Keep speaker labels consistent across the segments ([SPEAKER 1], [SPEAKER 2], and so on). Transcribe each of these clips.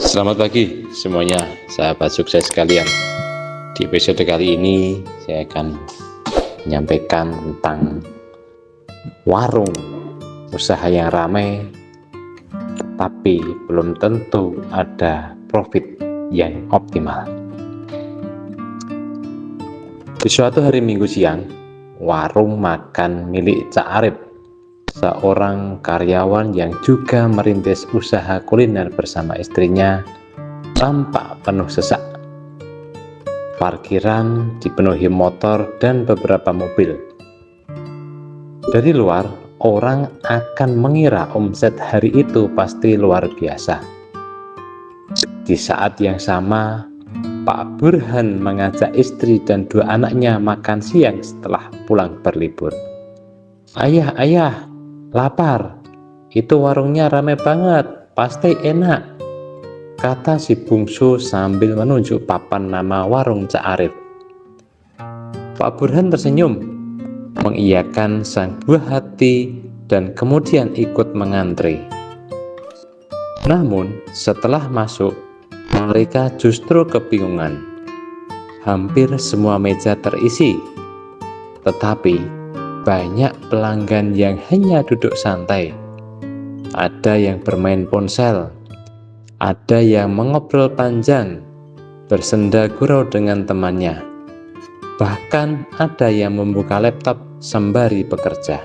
[SPEAKER 1] Selamat pagi semuanya, sahabat sukses sekalian. Di episode kali ini saya akan menyampaikan tentang warung usaha yang ramai tapi belum tentu ada profit yang optimal. Di suatu hari Minggu siang, warung makan milik Cak Arif, seorang karyawan yang juga merintis usaha kuliner bersama istrinya, tampak penuh sesak. Parkiran dipenuhi motor dan beberapa mobil. Dari luar, orang akan mengira omset hari itu pasti luar biasa. Di saat yang sama, Pak Burhan mengajak istri dan dua anaknya makan siang setelah pulang berlibur. Ayah, lapar. Itu warungnya ramai banget, pasti enak, kata si bungsu sambil menunjuk papan nama warung Cak Arif. Pak Burhan tersenyum, mengiyakan sang buah hati dan kemudian ikut mengantri. Namun setelah masuk, mereka justru kebingungan. Hampir semua meja terisi, tetapi banyak pelanggan yang hanya duduk santai. Ada yang bermain ponsel, ada yang mengobrol panjang, bersenda gurau dengan temannya. Bahkan ada yang membuka laptop sembari bekerja.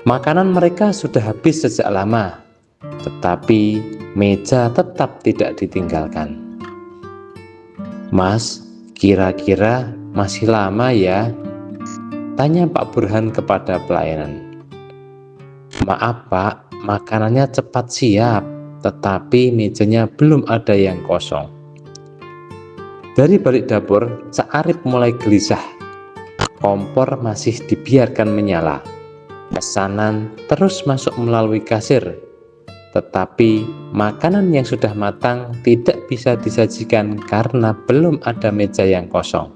[SPEAKER 1] Makanan mereka sudah habis sejak lama, tetapi meja tetap tidak ditinggalkan. Mas, kira-kira masih lama ya? Tanya Pak Burhan kepada pelayanan. Maaf Pak, makanannya cepat siap, tetapi mejanya belum ada yang kosong. Dari balik dapur, Cak Arif mulai gelisah. Kompor masih dibiarkan menyala. Pesanan terus masuk melalui kasir, tetapi makanan yang sudah matang tidak bisa disajikan karena belum ada meja yang kosong.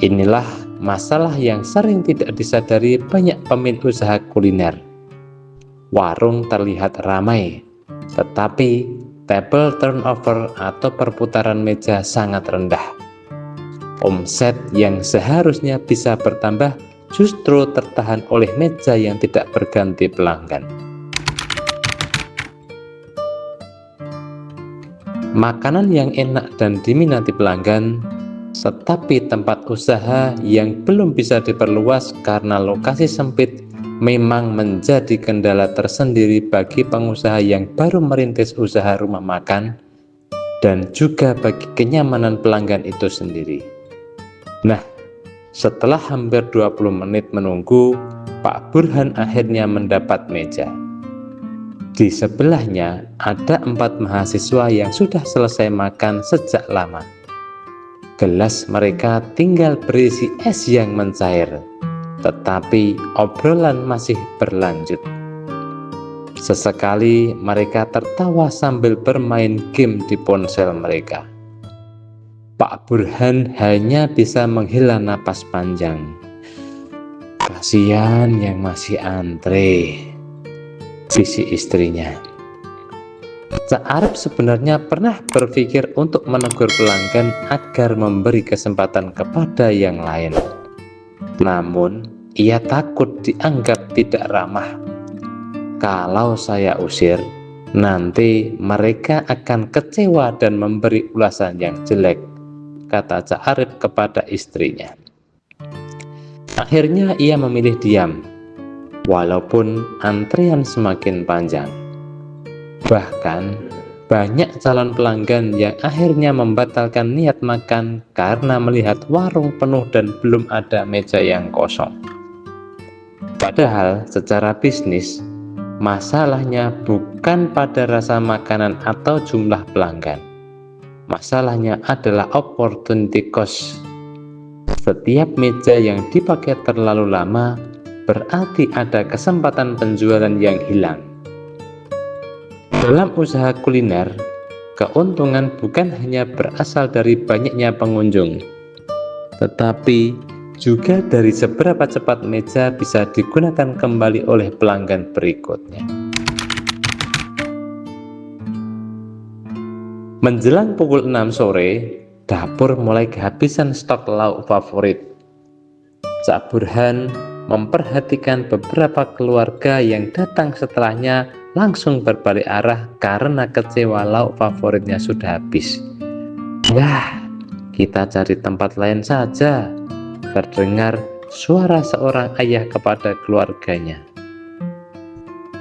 [SPEAKER 1] Inilah masalah yang sering tidak disadari banyak pemilik usaha kuliner. Warung terlihat ramai, tetapi table turnover atau perputaran meja sangat rendah. Omset yang seharusnya bisa bertambah justru tertahan oleh meja yang tidak berganti pelanggan. Makanan yang enak dan diminati pelanggan, tetapi tempat usaha yang belum bisa diperluas karena lokasi sempit memang menjadi kendala tersendiri bagi pengusaha yang baru merintis usaha rumah makan dan juga bagi kenyamanan pelanggan itu sendiri. Nah, setelah hampir 20 menit menunggu, Pak Burhan akhirnya mendapat meja. Di sebelahnya ada 4 mahasiswa yang sudah selesai makan sejak lama. Gelas mereka tinggal berisi es yang mencair, tetapi obrolan masih berlanjut. Sesekali mereka tertawa sambil bermain game di ponsel mereka. Pak Burhan hanya bisa menghela napas panjang. Kasihan yang masih antre, bisik istrinya. Cak Arif sebenarnya pernah berpikir untuk menegur pelanggan agar memberi kesempatan kepada yang lain. Namun, ia takut dianggap tidak ramah. Kalau saya usir, nanti mereka akan kecewa dan memberi ulasan yang jelek, kata Cak Arif kepada istrinya. Akhirnya ia memilih diam, walaupun antrian semakin panjang. Bahkan banyak calon pelanggan yang akhirnya membatalkan niat makan karena melihat warung penuh dan belum ada meja yang kosong. Padahal secara bisnis, masalahnya bukan pada rasa makanan atau jumlah pelanggan. Masalahnya adalah opportunity cost. Setiap meja yang dipakai terlalu lama berarti ada kesempatan penjualan yang hilang. Dalam usaha kuliner, keuntungan bukan hanya berasal dari banyaknya pengunjung, tetapi juga dari seberapa cepat meja bisa digunakan kembali oleh pelanggan berikutnya. Menjelang pukul 6 sore, dapur mulai kehabisan stok lauk favorit. Cak Burhan memperhatikan beberapa keluarga yang datang setelahnya langsung berbalik arah karena kecewa lauk favoritnya sudah habis. "Wah, kita cari tempat lain saja," terdengar suara seorang ayah kepada keluarganya.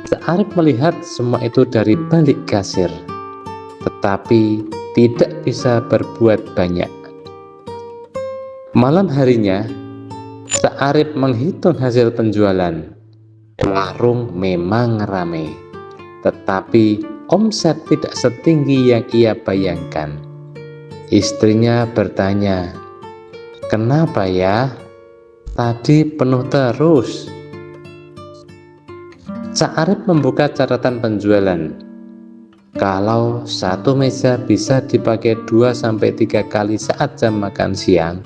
[SPEAKER 1] Cak Arif melihat semua itu dari balik kasir, tetapi tidak bisa berbuat banyak. Malam harinya, Cak Arif menghitung hasil penjualan. Warung memang ramai, tetapi omset tidak setinggi yang ia bayangkan. Istrinya bertanya, "Kenapa ya? Tadi penuh terus." Cak Arif membuka catatan penjualan. Kalau satu meja bisa dipakai 2-3 kali saat jam makan siang,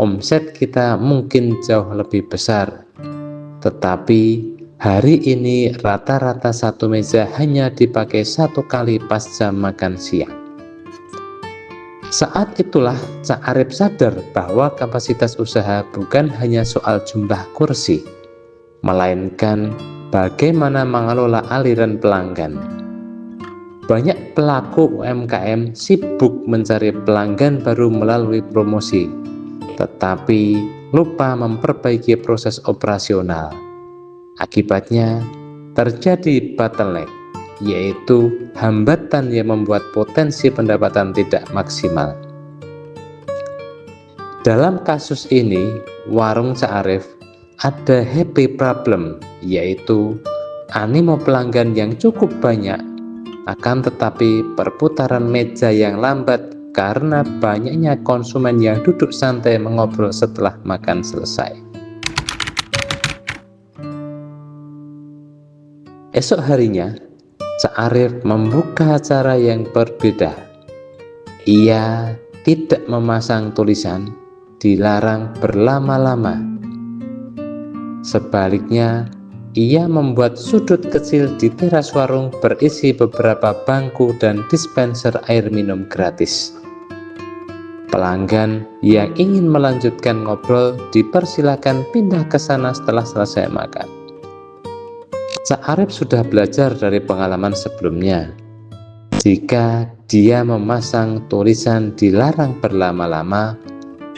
[SPEAKER 1] omset kita mungkin jauh lebih besar. Tetapi hari ini rata-rata satu meja hanya dipakai 1 kali pas jam makan siang. Saat itulah Cak Arif sadar bahwa kapasitas usaha bukan hanya soal jumlah kursi, melainkan bagaimana mengelola aliran pelanggan. Banyak pelaku UMKM sibuk mencari pelanggan baru melalui promosi, tetapi lupa memperbaiki proses operasional. Akibatnya terjadi bottleneck, yaitu hambatan yang membuat potensi pendapatan tidak maksimal. Dalam kasus ini, warung Cak Arif ada happy problem, yaitu animo pelanggan yang cukup banyak, akan tetapi perputaran meja yang lambat karena banyaknya konsumen yang duduk santai mengobrol setelah makan selesai. Esok harinya, Cak Arif membuka acara yang berbeda. Ia tidak memasang tulisan "dilarang berlama-lama". Sebaliknya, ia membuat sudut kecil di teras warung berisi beberapa bangku dan dispenser air minum gratis. Pelanggan yang ingin melanjutkan ngobrol dipersilakan pindah ke sana setelah selesai makan. Cak Arif sudah belajar dari pengalaman sebelumnya. Jika dia memasang tulisan "dilarang berlama-lama",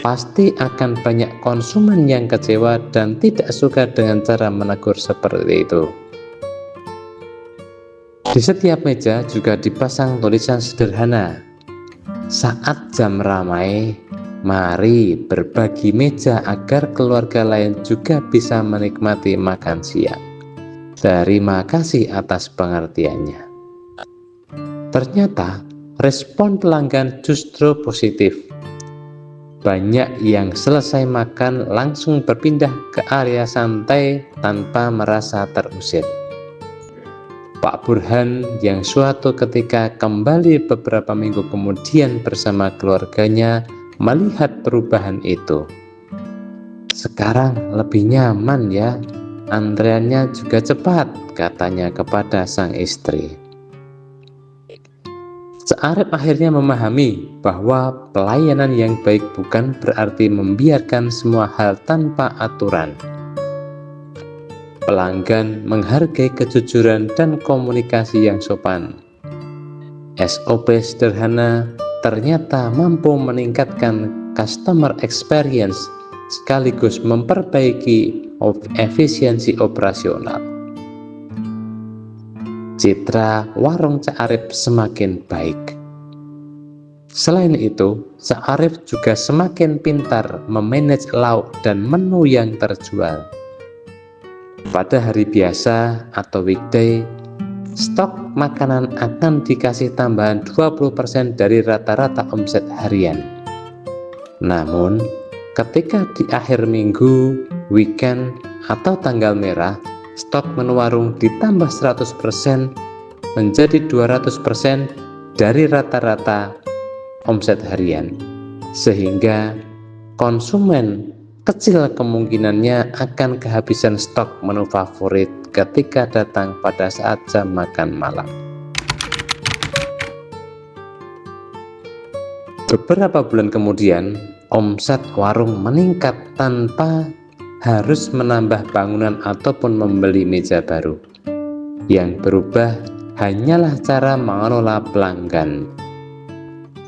[SPEAKER 1] pasti akan banyak konsumen yang kecewa dan tidak suka dengan cara menegur seperti itu. Di setiap meja juga dipasang tulisan sederhana, "Saat jam ramai, mari berbagi meja agar keluarga lain juga bisa menikmati makan siang. Terima kasih atas pengertiannya." Ternyata respon pelanggan justru positif. Banyak yang selesai makan langsung berpindah ke area santai tanpa merasa terusir. Pak Burhan yang suatu ketika kembali beberapa minggu kemudian bersama keluarganya melihat perubahan itu. "Sekarang lebih nyaman ya, antreannya juga cepat," katanya kepada sang istri. Cak Arif akhirnya memahami bahwa pelayanan yang baik bukan berarti membiarkan semua hal tanpa aturan. Pelanggan menghargai kejujuran dan komunikasi yang sopan. SOP sederhana ternyata mampu meningkatkan customer experience sekaligus memperbaiki efisiensi operasional. Citra warung Cak Arif semakin baik. Selain itu, Cak Arif juga semakin pintar memanage lauk dan menu yang terjual. Pada hari biasa atau weekday, stok makanan akan dikasih tambahan 20% dari rata-rata omset harian. Namun, ketika di akhir minggu, weekend, atau tanggal merah, stok menu warung ditambah 100% menjadi 200% dari rata-rata omset harian, sehingga konsumen kecil kemungkinannya akan kehabisan stok menu favorit ketika datang pada saat jam makan malam. Beberapa bulan kemudian, omset warung meningkat tanpa harus menambah bangunan ataupun membeli meja baru. Yang berubah hanyalah cara mengelola pelanggan.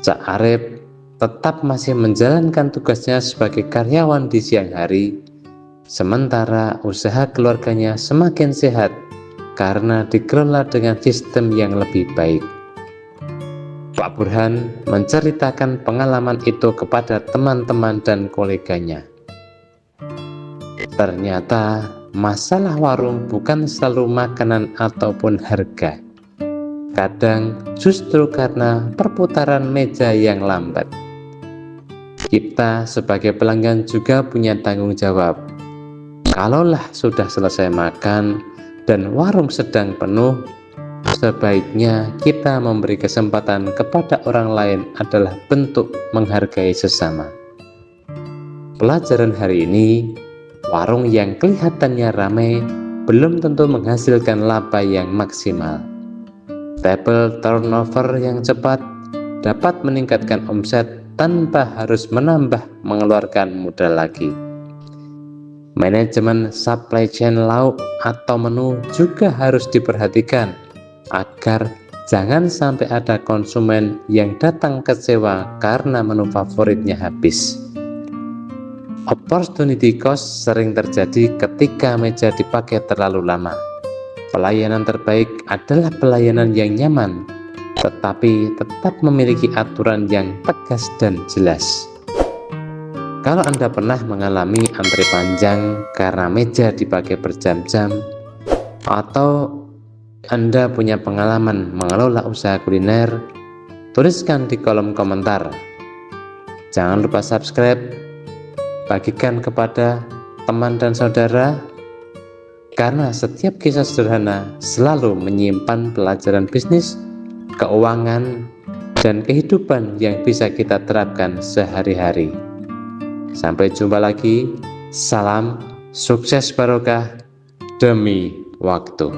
[SPEAKER 1] Cak Arif tetap masih menjalankan tugasnya sebagai karyawan di siang hari, sementara usaha keluarganya semakin sehat karena dikelola dengan sistem yang lebih baik. Pak Burhan menceritakan pengalaman itu kepada teman-teman dan koleganya. Ternyata masalah warung bukan selalu makanan ataupun harga. Kadang justru karena perputaran meja yang lambat. Kita sebagai pelanggan juga punya tanggung jawab. Kalaulah sudah selesai makan dan warung sedang penuh, sebaiknya kita memberi kesempatan kepada orang lain adalah bentuk menghargai sesama. Pelajaran hari ini, warung yang kelihatannya ramai belum tentu menghasilkan laba yang maksimal. Table turnover yang cepat dapat meningkatkan omset tanpa harus mengeluarkan modal lagi. Manajemen supply chain lauk atau menu juga harus diperhatikan agar jangan sampai ada konsumen yang datang kecewa karena menu favoritnya habis. Opportunity cost sering terjadi ketika meja dipakai terlalu lama. Pelayanan terbaik adalah pelayanan yang nyaman, tetapi tetap memiliki aturan yang tegas dan jelas. Kalau Anda pernah mengalami antri panjang karena meja dipakai berjam-jam, atau Anda punya pengalaman mengelola usaha kuliner, tuliskan di kolom komentar. Jangan lupa subscribe, bagikan kepada teman dan saudara, karena setiap kisah sederhana selalu menyimpan pelajaran bisnis, keuangan, dan kehidupan yang bisa kita terapkan sehari-hari. Sampai jumpa lagi. Salam sukses barokah demi waktu.